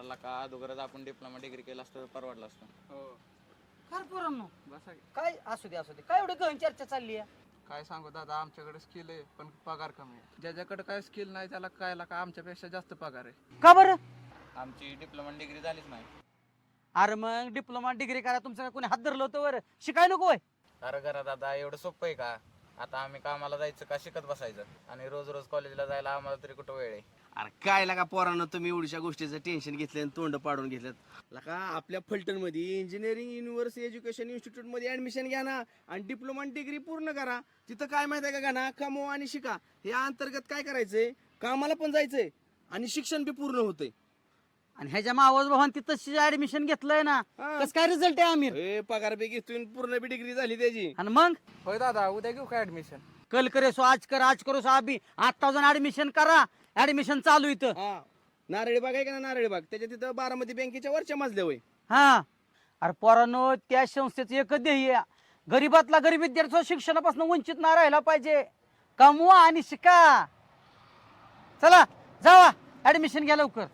अरे का अगोदरच आपण डिप्लोमा डिग्री केला असतं परवडलं असतं. हो काय पोरांनो बसा की. काय असू दे काय एवढी गहन चर्चा चालली आहे? काय सांगू दादा, आमच्याकडे स्किल आहे पण पगार कमी आहे. ज्याच्याकडे काय स्किल नाही त्याला काय का आमच्यापेक्षा जास्त पगार आहे. का बरं? आमची डिप्लोमा डिग्री झालीच नाही. अरे मग डिप्लोमा डिग्री करा, तुमचं काय कोणी हात धरलं होतं वर शिकाय नको होय? अरे घरा दादा एवढं सोपं आहे का? आता आम्ही कामाला जायचं का शिकत बसायचं आणि रोज रोज कॉलेजला जायला आम्हाला तरी कुठं वेळ आहे. अरे काय लागा पोरांनो, तुम्ही एवढ्या गोष्टीचं टेन्शन घेतलं आणि तोंड पाडून घेतलं. लका आपल्या फलटण मध्ये इंजिनिअरिंग युनिव्हर्सिटी एज्युकेशन इन्स्टिट्यूट मध्ये ऍडमिशन घ्या ना आणि डिप्लोमा डिग्री पूर्ण करा. तिथं काय माहिती आहे का ना, कमवा आणि शिका. या अंतर्गत काय करायचंय, कामाला पण जायचंय आणि शिक्षण बी पूर्ण होतंय. आणि ह्याच्या मावस भावान तिथं ऍडमिशन घेतलंय ना, हा. कस काय रिझल्ट आहे आमिर? पगार बी घेतोय, पूर्ण बी डिग्री झाली त्याची. आणि मग होय दादा, उद्या घेऊ का ऍडमिशन? कल करे सो आज करो सो अभी आता जाऊन ऍडमिशन करा. ऍडमिशन चालू इथं. हा, नारळी बाग आहे का ना, नारळी बाग त्याच्या तिथं बारामती बँकेच्या वरच्या मजल्या होय. हा अरे पोरांनो, त्या संस्थेचं एकच ध्येय आहे, गरीबातला गरीब विद्यार्थी शिक्षणापासून वंचित नाही राहिला पाहिजे. कमवा आणि शिका. चला जावा ऍडमिशन घ्या लवकर.